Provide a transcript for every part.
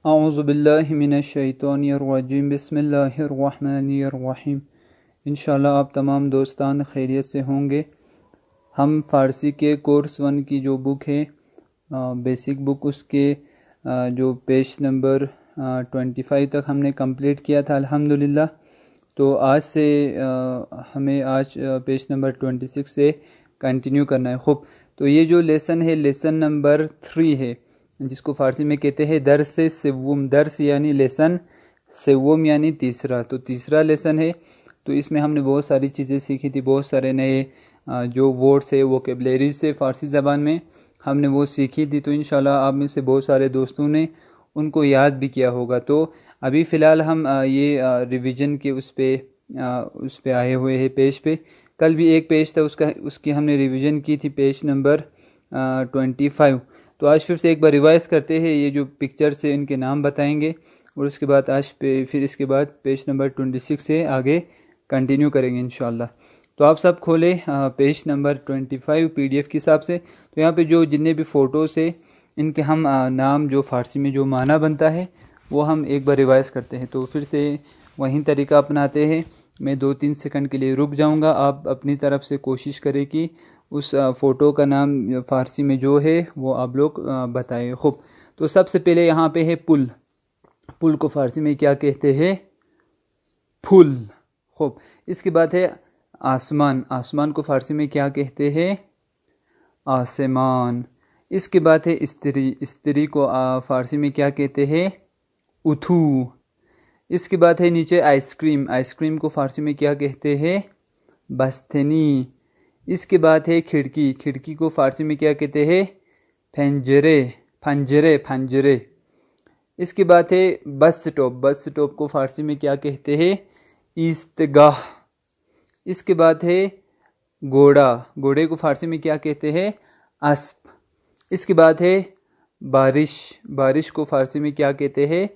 اعوذ باللہ من الشیطان الرجیم، بسم اللہ الرحمن الرحیم۔ انشاءاللہ آپ تمام دوستان خیریت سے ہوں گے۔ ہم فارسی کے کورس 1 کی جو بک ہے بیسک بک، اس کے جو پیج نمبر 25 تک ہم نے کمپلیٹ کیا تھا الحمدللہ۔ تو آج سے ہمیں پیج نمبر 26 سے کنٹینیو کرنا ہے۔ خوب، تو یہ جو لیسن ہے لیسن نمبر 3 ہے، جس کو فارسی میں کہتے ہیں درس سوم۔ درس یعنی لیسن، سوم یعنی تیسرا، تو تیسرا لیسن ہے۔ تو اس میں ہم نے بہت ساری چیزیں سیکھی تھی، بہت سارے نئے جو ورڈس ہے ووکیبلریز سے فارسی زبان میں ہم نے وہ سیکھی تھی۔ تو انشاءاللہ آپ میں سے بہت سارے دوستوں نے ان کو یاد بھی کیا ہوگا۔ تو ابھی فی الحال ہم یہ ریویژن کے اس پہ آئے ہوئے ہیں، پیج پہ۔ کل بھی ایک پیج تھا، اس کی ہم نے ریویژن کی تھی، پیج نمبر 25۔ تو آج پھر سے ایک بار ریوائز کرتے ہیں، یہ جو پکچر سے ان کے نام بتائیں گے، اور اس کے بعد پھر اس کے بعد پیج نمبر 26 سے آگے کنٹینیو کریں گے انشاءاللہ۔ تو آپ سب کھولیں پیج نمبر 25 PDF کے حساب سے۔ تو یہاں پہ جو جتنے بھی فوٹوز ہیں، ان کے ہم نام جو فارسی میں جو معنی بنتا ہے وہ ہم ایک بار ریوائز کرتے ہیں۔ تو پھر سے وہیں طریقہ اپناتے ہیں، میں 2-3 سیکنڈ کے لیے رک جاؤں گا، آپ اپنی طرف سے کوشش کریں کہ اس فوٹو کا نام فارسی میں جو ہے وہ آپ لوگ بتائیں۔ خوب، تو سب سے پہلے یہاں پہ ہے پل۔ پل کو فارسی میں کیا کہتے ہیں؟ پھول۔ خوب، اس کے بعد ہے آسمان۔ آسمان کو فارسی میں کیا کہتے ہیں؟ آسمان۔ اس کے بعد ہے استری۔ استری کو فارسی میں کیا کہتے ہیں؟ اتھو۔ اس کے بعد ہے نیچے آئس کریم۔ آئس کریم کو فارسی میں کیا کہتے ہیں؟ بستنی۔ اس کے بعد ہے کھڑکی۔ کھڑکی کو فارسی میں کیا کہتے ہیں؟ پنجرے۔ پنجرے، پنجرے۔ اس کے بعد ہے بس سٹاپ۔ بس سٹاپ کو فارسی میں کیا کہتے ہیں؟ ایستگاہ۔ اس کے بعد ہے گھوڑا۔ گھوڑے کو فارسی میں کیا کہتے ہیں؟ اسب۔ اس کے بعد ہے بارش۔ بارش کو فارسی میں کیا کہتے ہیں؟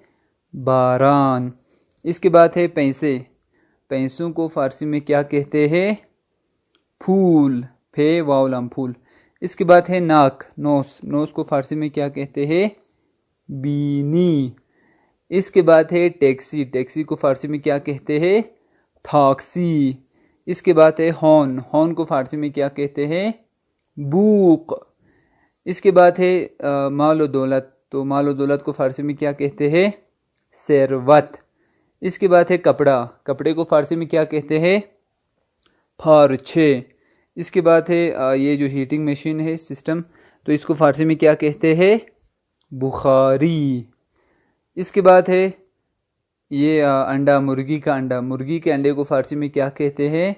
باران۔ اس کے بعد ہے پیسے۔ پیسوں کو فارسی میں کیا کہتے ہیں؟ پھول۔ پھے واو لام، پھول۔ اس کے بعد ہے ناک، نوز۔ نوز کو فارسی میں کیا کہتے ہیں؟ بینی۔ اس کے بعد ہے ٹیکسی۔ ٹیکسی کو فارسی میں کیا کہتے ہیں؟ تھاکسی۔ اس کے بعد ہے ہون۔ ہون کو فارسی میں کیا کہتے ہیں؟ بوق۔ اس کے بعد ہے مال و دولت۔ تو مال و دولت کو فارسی میں کیا کہتے ہیں؟ ثروت۔ اس کے بعد ہے کپڑا۔ کپڑے کو فارسی میں کیا کہتے ہیں؟ پھارچھے۔ اس کے بعد ہے یہ جو ہیٹنگ مشین ہے سسٹم، تو اس کو فارسی میں کیا کہتے ہیں؟ بخاری۔ اس کے بعد ہے یہ انڈا، مرغی کا انڈا۔ مرغی کے انڈے کو فارسی میں کیا کہتے ہیں؟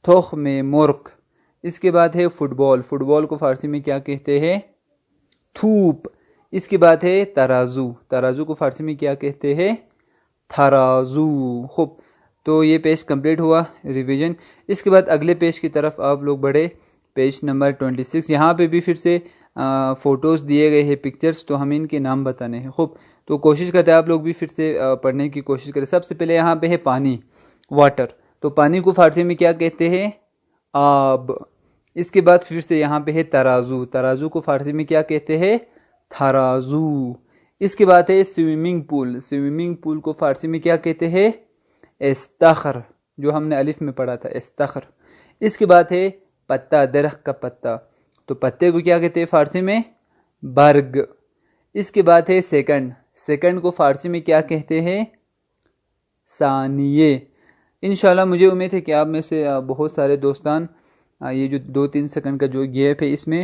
تخم مرغ۔ اس کے بعد ہے فٹ بال۔ فٹ بال کو فارسی میں کیا کہتے ہیں؟ تھوپ۔ اس کے بعد ہے ترازو۔ ترازو کو فارسی میں کیا کہتے ہیں؟ تھرازو۔ خوب، تو یہ پیج کمپلیٹ ہوا ریویژن۔ اس کے بعد اگلے پیج کی طرف آپ لوگ بڑھے، پیج نمبر 26۔ یہاں پہ بھی پھر سے فوٹوز دیے گئے ہیں، پکچرز، تو ہمیں ان کے نام بتانے ہیں۔ خوب، تو کوشش کرتے ہیں آپ لوگ بھی پھر سے پڑھنے کی کوشش کریں۔ سب سے پہلے یہاں پہ ہے پانی، واٹر۔ تو پانی کو فارسی میں کیا کہتے ہیں؟ آب۔ اس کے بعد پھر سے یہاں پہ ہے ترازو۔ ترازو کو فارسی میں کیا کہتے ہیں؟ تھرازو۔ اس کے بعد ہے سوئمنگ پول۔ سوئمنگ پول کو فارسی میں کیا کہتے ہیں؟ استخر، جو ہم نے الف میں پڑھا تھا، استخر۔ اس کے بعد ہے پتا، درخت کا پتا۔ تو پتے کو کیا کہتے ہیں فارسی میں؟ برگ۔ اس کے بعد ہے سیکنڈ۔ سیکنڈ کو فارسی میں کیا کہتے ہیں؟ ثانیے۔ انشاءاللہ مجھے امید ہے کہ آپ میں سے بہت سارے دوستان یہ جو 2-3 سیکنڈ کا جو گیپ ہے، اس میں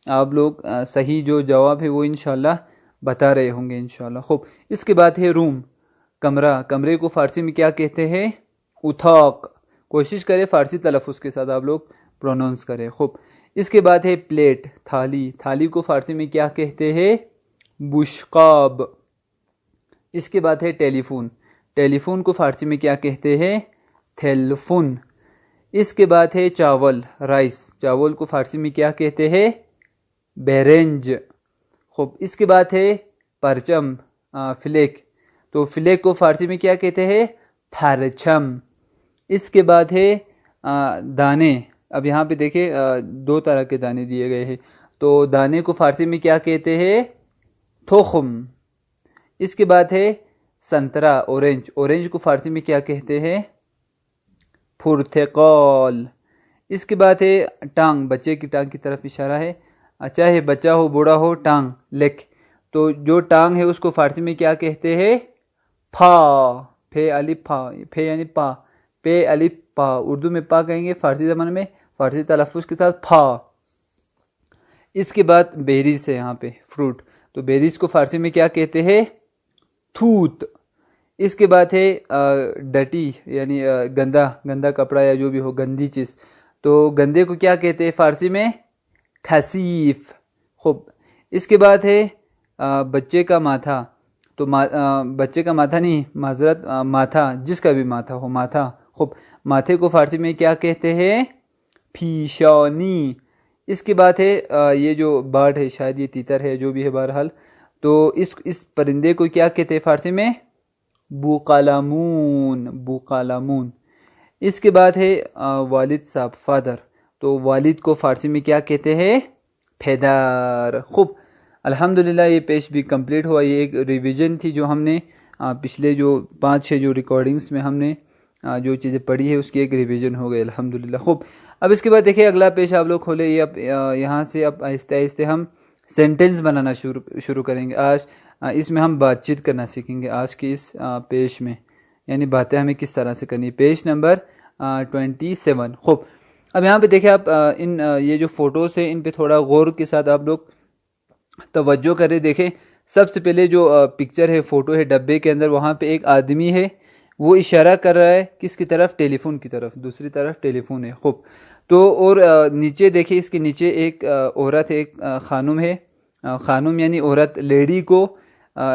آپ لوگ صحیح جو جواب ہے وہ انشاءاللہ بتا رہے ہوں گے انشاءاللہ۔ خوب، اس کے بعد ہے روم، کمرہ۔ کمرے کو فارسی میں کیا کہتے ہیں؟ اتھاق۔ کوشش کریں فارسی تلفظ کے ساتھ آپ لوگ پرونونس کریں۔ خوب، اس کے بعد ہے پلیٹ، تھالی۔ تھالی کو فارسی میں کیا کہتے ہیں؟ بشقاب۔ اس کے بعد ہے ٹیلی فون۔ ٹیلی فون کو فارسی میں کیا کہتے ہیں؟ تھیلفون۔ اس کے بعد ہے چاول، رائس۔ چاول کو فارسی میں کیا کہتے ہیں؟ بیرنج۔ خوب، اس کے بعد ہے پرچم، فلیک۔ تو فلیک کو فارسی میں کیا کہتے ہیں؟ پرچم۔ اس کے بعد ہے دانے۔ اب یہاں پہ دیکھیں 2 طرح کے دانے دیے گئے ہیں، تو دانے کو فارسی میں کیا کہتے ہیں؟ تخم۔ اس کے بعد ہے سنترا اورنج، اورنج کو فارسی میں کیا کہتے ہیں؟ پرتقال۔ اس کے بعد ہے ٹانگ، بچے کی ٹانگ کی طرف اشارہ ہے، چاہے بچہ ہو بوڑھا ہو، ٹانگ لیگ، تو جو ٹانگ ہے اس کو فارسی میں کیا کہتے ہیں؟ پھا، پھے الف پھا، پھے یعنی پا، پے الف پا، اردو میں پا کہیں گے، فارسی زبان میں فارسی تلفظ کے ساتھ پھا۔ اس کے بعد بیریز ہے یہاں پہ فروٹ، تو بیریز کو فارسی میں کیا کہتے ہیں؟ توت۔ اس کے بعد ہے ڈٹی یعنی گندا، گندا کپڑا یا جو بھی ہو گندی چیز، تو گندے کو کیا کہتے ہیں فارسی میں؟ کھسیف۔ خوب، اس کے بعد ہے بچے کا ماتھا، تو بچے کا ماتھا نہیں، معذرت، ماتھا، جس کا بھی ماتھا ہو، ماتھا۔ خوب، ماتھے کو فارسی میں کیا کہتے ہیں؟ پیشانی۔ اس کے بعد ہے یہ جو برڈ ہے، شاید یہ تیتر ہے، جو بھی ہے بہرحال، تو اس پرندے کو کیا کہتے ہیں فارسی میں؟ بوقلمون، بوقلمون۔ اس کے بعد ہے والد صاحب، فادر، تو والد کو فارسی میں کیا کہتے ہیں؟ پھیدر۔ خوب، الحمدللہ یہ پیش بھی کمپلیٹ ہوا۔ یہ ایک ریویژن تھی جو ہم نے پچھلے جو 5-6 جو ریکارڈنگز میں ہم نے جو چیزیں پڑھی ہے اس کی ایک ریویژن ہو گئی الحمدللہ۔ خوب، اب اس کے بعد دیکھیں اگلا پیج آپ لوگ کھولے، یہ اب یہاں سے اب آہستہ آہستہ ہم سینٹنس بنانا شروع کریں گے۔ آج اس میں ہم بات چیت کرنا سیکھیں گے آج کے اس پیج میں، یعنی باتیں ہمیں کس طرح سے کرنی۔ Page number 27۔ خوب، اب یہاں پہ دیکھیں آپ ان یہ جو فوٹوز ہیں ان پہ تھوڑا غور کے ساتھ آپ لوگ توجہ کریں۔ دیکھیں سب سے پہلے جو پکچر ہے، فوٹو ہے ڈبے کے اندر، وہاں پہ ایک آدمی ہے، وہ اشارہ کر رہا ہے کس کی طرف؟ ٹیلی فون کی طرف، دوسری طرف ٹیلی فون ہے۔ خوب، تو اور نیچے دیکھیں اس کے نیچے ایک عورت ہے، ایک خانم ہے، خانم یعنی عورت، لیڈی کو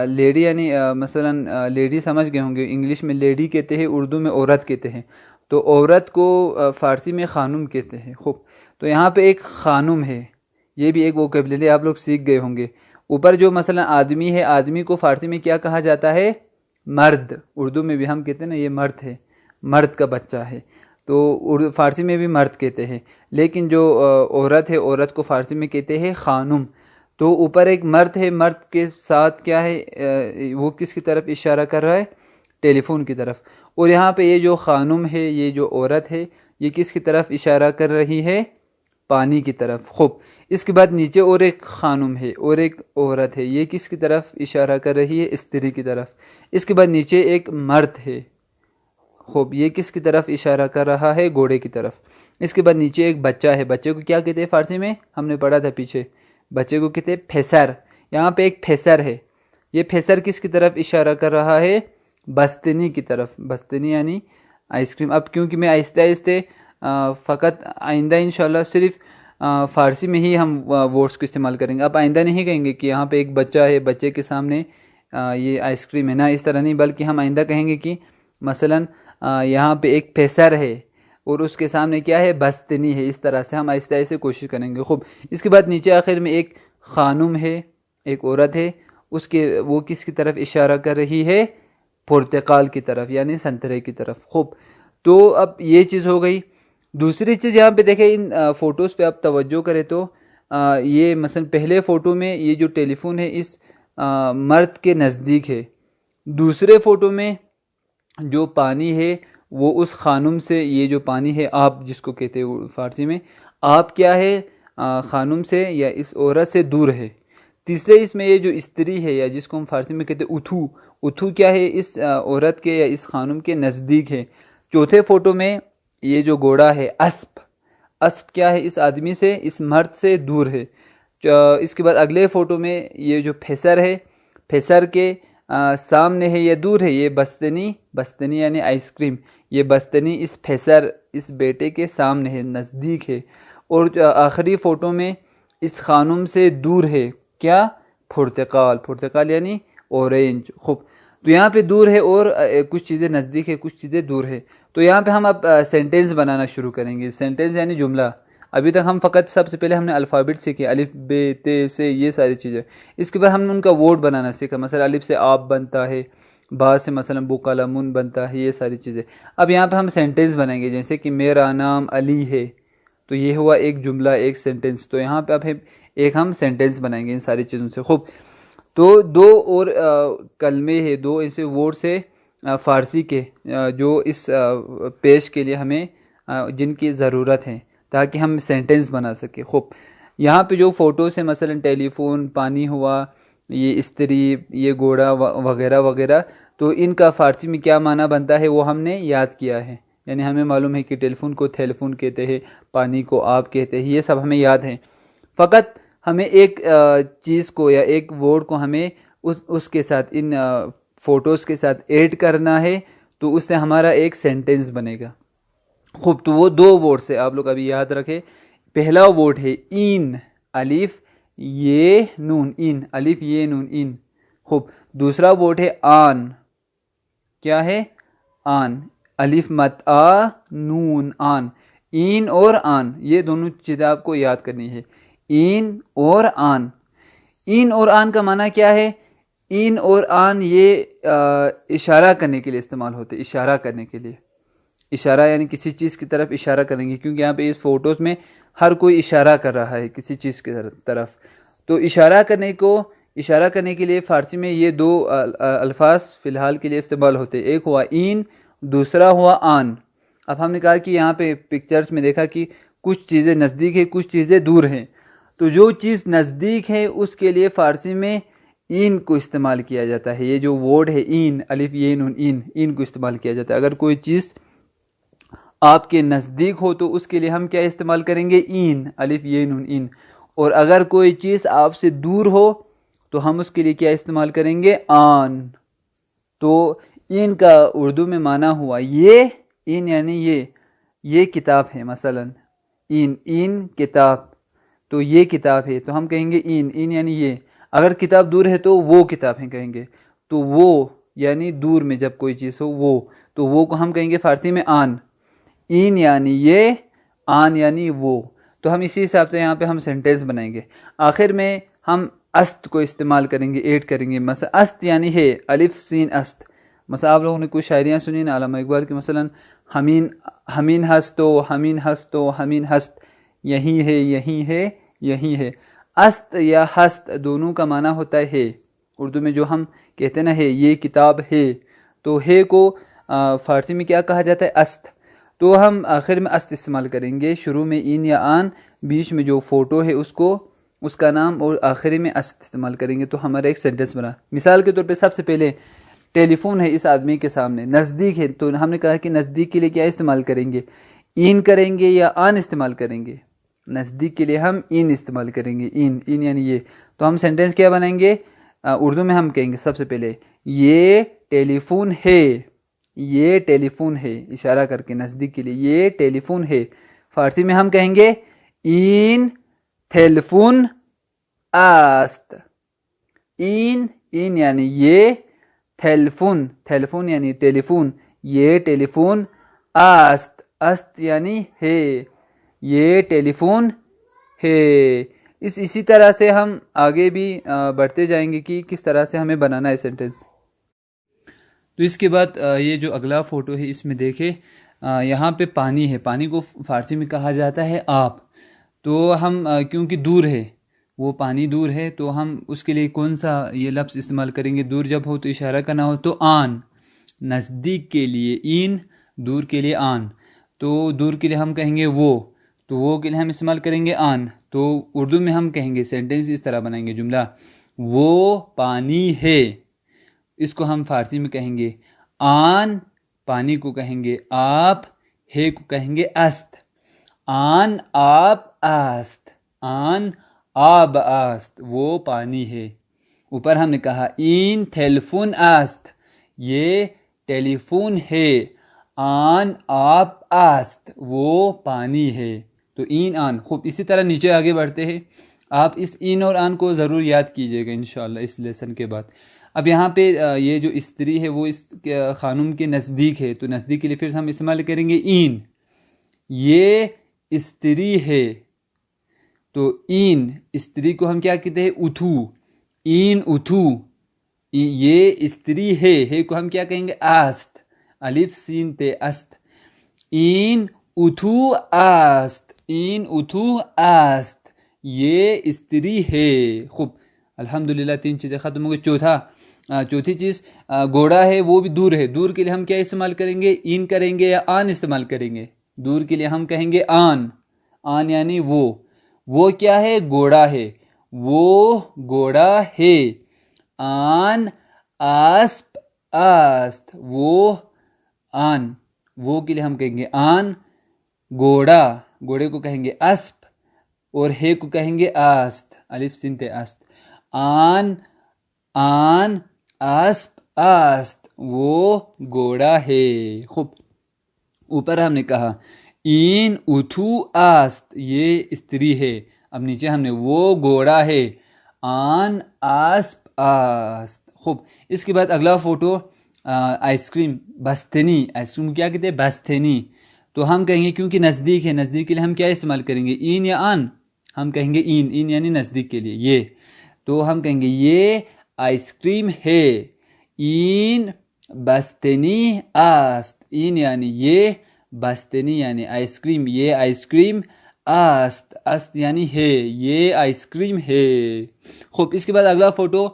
لیڈی یعنی مثلا لیڈی سمجھ گئے ہوں گے، انگلش میں لیڈی کہتے ہیں، اردو میں عورت کہتے ہیں، تو عورت کو فارسی میں خانم کہتے ہیں۔ خوب، تو یہاں پہ ایک خانم ہے، یہ بھی ایک ووکیبلری آپ لوگ سیکھ گئے ہوں گے۔ اوپر جو مثلا آدمی ہے، آدمی کو فارسی میں کیا کہا جاتا ہے؟ مرد، اردو میں بھی ہم کہتے ہیں نا یہ مرد ہے، مرد کا بچہ ہے، تو فارسی میں بھی مرد کہتے ہیں، لیکن جو عورت ہے، عورت کو فارسی میں کہتے ہیں خانم۔ تو اوپر ایک مرد ہے، مرد کے ساتھ کیا ہے؟ وہ کس کی طرف اشارہ کر رہا ہے؟ ٹیلی فون کی طرف۔ اور یہاں پہ یہ جو خانم ہے، یہ جو عورت ہے، یہ کس کی طرف اشارہ کر رہی ہے؟ پانی کی طرف۔ خوب، اس کے بعد نیچے اور ایک خانم ہے اور ایک عورت ہے، یہ کس کی طرف اشارہ کر رہی ہے؟ استری کی طرف۔ اس کے بعد نیچے ایک مرد ہے، خوب، یہ کس کی طرف اشارہ کر رہا ہے؟ گھوڑے کی طرف۔ اس کے بعد نیچے ایک بچہ ہے، بچے کو کیا کہتے ہیں فارسی میں؟ ہم نے پڑھا تھا پیچھے، بچے کو کہتے ہیں پھیسر۔ یہاں پہ ایک پھیسر ہے، یہ پھیسر کس کی طرف اشارہ کر رہا ہے؟ بستنی کی طرف، بستنی یعنی آئس کریم۔ اب کیونکہ میں آہستہ آہستہ فقط آئندہ انشاءاللہ صرف فارسی میں ہی ہم ورڈز کو استعمال کریں گے، اب آئندہ نہیں کہیں گے کہ یہاں پہ ایک بچہ ہے، بچے کے سامنے یہ آئس کریم ہے، نہ اس طرح نہیں، بلکہ ہم آئندہ کہیں گے کہ مثلا یہاں پہ ایک پھیسر ہے اور اس کے سامنے کیا ہے؟ بستنی ہے، اس طرح سے ہم آہستہ آہستہ کوشش کریں گے۔ خوب، اس کے بعد نیچے آخر میں ایک خانم ہے، ایک عورت ہے، وہ کس کی طرف اشارہ کر رہی ہے؟ پرتقال کی طرف یعنی سنترے کی طرف۔ خوب، تو اب یہ چیز ہو گئی۔ دوسری چیز یہاں پہ دیکھیں ان فوٹوز پہ آپ توجہ کریں تو یہ مثلا پہلے فوٹو میں یہ جو ٹیلی فون ہے اس مرد کے نزدیک ہے، دوسرے فوٹو میں جو پانی ہے وہ اس خانم سے، یہ جو پانی ہے آپ جس کو کہتے ہیں فارسی میں، آپ کیا ہے؟ خانم سے یا اس عورت سے دور ہے۔ تیسرے اس میں یہ جو استری ہے یا جس کو ہم فارسی میں کہتے ہیں اتھو، اتھو کیا ہے؟ اس عورت کے یا اس خانم کے نزدیک ہے۔ چوتھے فوٹو میں یہ جو گھوڑا ہے اسپ، اسپ کیا ہے؟ اس آدمی سے، اس مرد سے دور ہے۔ اس کے بعد اگلے فوٹو میں یہ جو پھیسر ہے، پھیسر کے سامنے ہے یا دور ہے؟ یہ بستنی، بستنی یعنی آئس کریم، یہ بستنی اس پھیسر، اس بیٹے کے سامنے ہے، نزدیک ہے۔ اور آخری فوٹو میں اس خانم سے دور ہے کیا؟ پرتقال، پرتقال یعنی اورینج۔ خوب، تو یہاں پہ دور ہے اور کچھ چیزیں نزدیک ہے، کچھ چیزیں دور ہے۔ تو یہاں پہ ہم اب سینٹنس بنانا شروع کریں گے۔ سینٹنس یعنی جملہ۔ ابھی تک ہم فقط سب سے پہلے ہم نے الفابیٹ سیکھے، الف ب ت سے، یہ ساری چیزیں۔ اس کے بعد ہم نے ان کا ورڈ بنانا سیکھا، مثلا الف سے آپ بنتا ہے، با سے مثلا بوقلمون بنتا ہے، یہ ساری چیزیں۔ اب یہاں پہ ہم سینٹنس بنائیں گے، جیسے کہ میرا نام علی ہے، تو یہ ہوا ایک جملہ، ایک سینٹنس۔ تو یہاں پہ اب ایک ہم سینٹنس بنائیں گے ان ساری چیزوں سے۔ خوب، تو دو اور کلمے ہیں، دو ایسے ورڈس ہیں فارسی کے جو اس پیش کے لیے ہمیں جن کی ضرورت ہے تاکہ ہم سینٹنس بنا سکیں. خوب یہاں پہ جو فوٹوز ہیں مثلا ٹیلی فون، پانی ہوا، یہ استری، یہ گھوڑا وغیرہ وغیرہ، تو ان کا فارسی میں کیا معنی بنتا ہے وہ ہم نے یاد کیا ہے. یعنی ہمیں معلوم ہے کہ ٹیلی فون کو تھیل فون کہتے ہیں، پانی کو آب کہتے ہیں، یہ سب ہمیں یاد ہیں. فقط ہمیں ایک چیز کو یا ایک ورڈ کو ہمیں اس کے ساتھ ان فوٹوز کے ساتھ ایڈ کرنا ہے، تو اس سے ہمارا ایک سینٹنس بنے گا. خوب تو وہ دو ورڈ سے آپ لوگ ابھی یاد رکھیں. پہلا ورڈ ہے این، الف یہ نون، این الف یہ نون این. خوب دوسرا ورڈ ہے آن. کیا ہے؟ آن، الف مت آ نون آن. این اور آن یہ دونوں چیزیں آپ کو یاد کرنی ہے. این اور آن. این اور آن کا معنی کیا ہے؟ این اور آن یہ اشارہ کرنے کے لیے استعمال ہوتے، اشارہ کرنے کے لیے. اشارہ یعنی کسی چیز کی طرف اشارہ کریں گے، کیونکہ یہاں پہ اس فوٹوز میں ہر کوئی اشارہ کر رہا ہے کسی چیز کی طرف. تو اشارہ کرنے کے لیے فارسی میں یہ دو الفاظ فی الحال کے لیے استعمال ہوتے. ایک ہوا این، دوسرا ہوا آن. اب ہم نے کہا کہ یہاں پہ پکچرز میں دیکھا کہ کچھ چیزیں نزدیک ہیں، کچھ چیزیں دور ہیں. تو جو چیز نزدیک ہے اس کے لیے فارسی میں این کو استعمال کیا جاتا ہے. یہ جو ورڈ ہے این، الف یہ نون این کو استعمال کیا جاتا ہے. اگر کوئی چیز آپ کے نزدیک ہو تو اس کے لیے ہم کیا استعمال کریں گے؟ این، الف یہ نون این. اور اگر کوئی چیز آپ سے دور ہو تو ہم اس کے لیے کیا استعمال کریں گے؟ آن. تو این کا اردو میں معنی ہوا یہ، این یعنی یہ کتاب ہے. مثلا این کتاب، تو یہ کتاب ہے تو ہم کہیں گے این یعنی یہ. اگر کتاب دور ہے تو وہ کتاب ہیں کہیں گے. تو وہ یعنی دور میں جب کوئی چیز ہو وہ، تو وہ کو ہم کہیں گے فارسی میں آن. این یعنی یہ، آن یعنی وہ. تو ہم اسی حساب سے یہاں پہ ہم سینٹینس بنائیں گے. آخر میں ہم است کو استعمال کریں گے، ایڈ کریں گے. مثلا است یعنی ہے، الف سین است. مثلا آپ لوگوں نے کچھ شاعریاں سنی نا علامہ اقبال کی، مثلا ہمین ہست، یہی ہے یہی ہے یہی ہے. است یا ہست دونوں کا معنی ہوتا ہے. اردو میں جو ہم کہتے ہیں نا ہے، یہ کتاب ہے، تو ہے کو فارسی میں کیا کہا جاتا ہے؟ است. تو ہم آخر میں است استعمال کریں گے، شروع میں این یا آن، بیچ میں جو فوٹو ہے اس کا نام، اور آخری میں است استعمال کریں گے تو ہمارا ایک سینٹنس بنا. مثال کے طور پہ سب سے پہلے ٹیلی فون ہے اس آدمی کے سامنے، نزدیک ہے، تو ہم نے کہا کہ نزدیک کے لیے کیا استعمال کریں گے؟ این کریں گے یا آن استعمال کریں گے؟ نزدیک کے لیے ہم این استعمال کریں گے. این یعنی یہ. تو ہم سینٹنس کیا بنائیں گے؟ اردو میں ہم کہیں گے سب سے پہلے یہ ٹیلی فون ہے، یہ ٹیلی فون ہے، اشارہ کر کے نزدیک کے لیے یہ ٹیلی فون ہے. فارسی میں ہم کہیں گے این تھیلفون است. این یعنی یہ، تھیلفون یعنی ٹیلی فون، یہ ٹیلی فون. است یعنی ہے، یہ ٹیلی فون ہے. اسی طرح سے ہم آگے بھی بڑھتے جائیں گے کہ کس طرح سے ہمیں بنانا ہے سینٹنس. تو اس کے بعد یہ جو اگلا فوٹو ہے اس میں دیکھیں، یہاں پہ پانی ہے. پانی کو فارسی میں کہا جاتا ہے آب. تو ہم کیونکہ دور ہے، وہ پانی دور ہے، تو ہم اس کے لیے کون سا یہ لفظ استعمال کریں گے؟ دور جب ہو تو اشارہ کرنا ہو تو آن. نزدیک کے لیے این، دور کے لیے آن. تو دور کے لیے ہم کہیں گے وہ، تو وہ کے لیے ہم استعمال کریں گے آن. تو اردو میں ہم کہیں گے سینٹنس اس طرح بنائیں گے جملہ، وہ پانی ہے. اس کو ہم فارسی میں کہیں گے آن، پانی کو کہیں گے آپ، ہے کو کہیں گے است. آن آب است، آن آب است، وہ پانی ہے. اوپر ہم نے کہا این تھیلفون است، یہ ٹیلی فون ہے. آن آب است، وہ پانی ہے. تو این آن. خوب اسی طرح نیچے آگے بڑھتے ہیں. آپ اس این اور آن کو ضرور یاد کیجئے گا انشاءاللہ اس لیسن کے بعد. اب یہاں پہ یہ جو استری ہے وہ اس خانم کے نزدیک ہے، تو نزدیک کے لیے پھر ہم استعمال کریں گے این. یہ استری ہے، تو این استری کو ہم کیا کہتے ہیں؟ اتھو. این اتھو. یہ استری ہے کو ہم کیا کہیں گے؟ است. الف سین تے است. این اتھو است، این اتھو است، یہ استری ہے. خوب الحمدللہ 3 چیزیں ختم ہو گئی. چوتھی چیز گھوڑا ہے وہ بھی دور ہے. دور کے لیے ہم کیا استعمال کریں گے؟ این کریں گے یا آن استعمال کریں گے؟ دور کے لیے ہم کہیں گے آن یعنی وہ کیا ہے؟ گھوڑا ہے. وہ گھوڑا ہے. آن اسپ آست، وہ آن، وہ کے لیے ہم کہیں گے آن. گھوڑے کو کہیں گے اسپ اور ہے کو کہیں گے آست، الف سین تے است. آن اسپ آست، وہ گھوڑا ہے. خوب. اوپر ہم نے کہا این اتھو آست، یہ استری ہے. اب نیچے ہم نے وہ گھوڑا ہے. آن اسپ آست. خوب. اس کے بعد اگلا فوٹو آئس کریم بستنی. آئس کریم کیا کہتے ہیں؟ بستنی. تو ہم کہیں گے کیونکہ نزدیک ہے، نزدیک کے لیے ہم کیا استعمال کریں گے؟ این یا آن؟ ہم کہیں گے این یعنی نزدیک کے لیے یہ. تو ہم کہیں گے یہ آئس کریم ہے. این بستنی آست. این یعنی یہ، بستنی یعنی آئس کریم، یہ آئس کریم. است یعنی ہے، یہ آئس کریم ہے. خوب. اس کے بعد اگلا فوٹو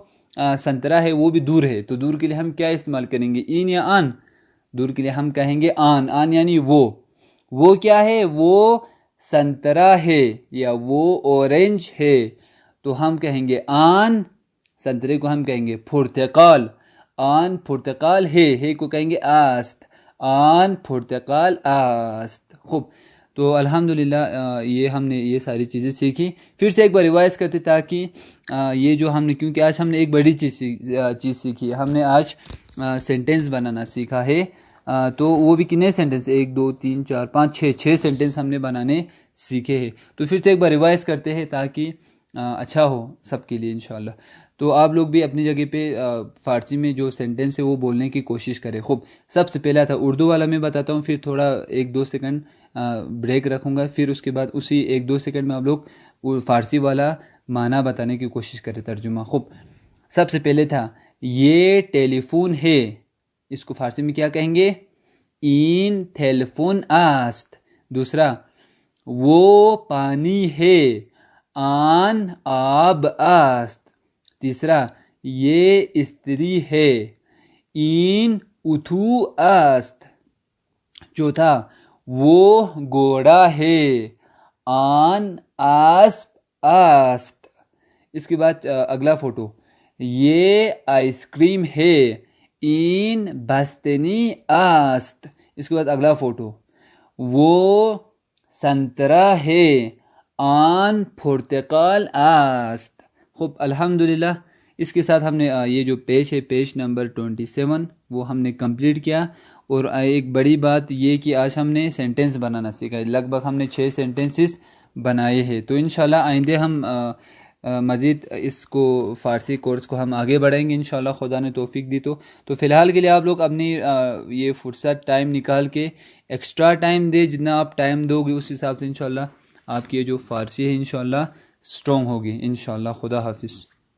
سنترا ہے، وہ بھی دور ہے. تو دور کے لیے ہم کیا استعمال کریں گے؟ این یا آن؟ دور کے لیے ہم کہیں گے آن یعنی وہ کیا ہے؟ وہ سنترا ہے یا وہ اورنج ہے. تو ہم کہیں گے آن سنترے کو ہم کہیں گے پرتقال. آن پرتقال ہے کو کہیں گے آست. آن پرتقال آست. خوب. تو الحمدللہ یہ ہم نے یہ ساری چیزیں سیکھی. پھر سے ایک بار ریوائز کرتے تاکہ یہ جو ہم نے، کیونکہ آج ہم نے ایک بڑی چیز سیکھی ہے. ہم نے آج سینٹنس بنانا سیکھا ہے. تو وہ بھی کتنے سینٹنس؟ 1 2 3 4 5 6 سینٹنس ہم نے بنانے سیکھے ہیں. تو پھر سے ایک بار ریوائز کرتے ہیں تاکہ اچھا ہو سب کے لیے انشاءاللہ. تو آپ لوگ بھی اپنی جگہ پہ فارسی میں جو سینٹنس ہے وہ بولنے کی کوشش کریں. خوب. سب سے پہلا تھا اردو والا میں بتاتا ہوں، پھر تھوڑا 1-2 سیکنڈ بریک رکھوں گا، پھر اس کے بعد اسی 1-2 سیکنڈ میں آپ لوگ فارسی والا معنی بتانے کی کوشش کریں، ترجمہ. خوب. سب سے پہلے تھا یہ ٹیلی فون ہے. اس کو فارسی میں کیا کہیں گے؟ این تیلیفون است. دوسرا وہ پانی ہے. آن آب است. تیسرا یہ استری ہے. این اتھو است. چوتھا وہ گھوڑا ہے. آن اسپ است. اس کے بعد اگلا فوٹو یہ آئس کریم ہے. این بستنی است. اس کے بعد اگلا فوٹو وہ سنترا ہے. آن پرتقال است. خوب. الحمدللہ. اس کے ساتھ ہم نے یہ جو پیج ہے، پیج نمبر 27، وہ ہم نے کمپلیٹ کیا. اور ایک بڑی بات یہ کہ آج ہم نے سینٹنس بنانا سیکھا ہے. لگ بھگ ہم نے 6 سینٹنسز بنائے ہیں. تو انشاءاللہ آئندہ ہم مزید اس کو فارسی کورس کو ہم آگے بڑھائیں گے انشاءاللہ، خدا نے توفیق دی تو فی الحال کے لیے آپ لوگ اپنی یہ فرصت ٹائم نکال کے ایکسٹرا ٹائم دے. جتنا آپ ٹائم دو گے اس حساب سے انشاءاللہ آپ کی جو فارسی ہے انشاءاللہ اسٹرانگ ہوگی انشاءاللہ. خدا حافظ.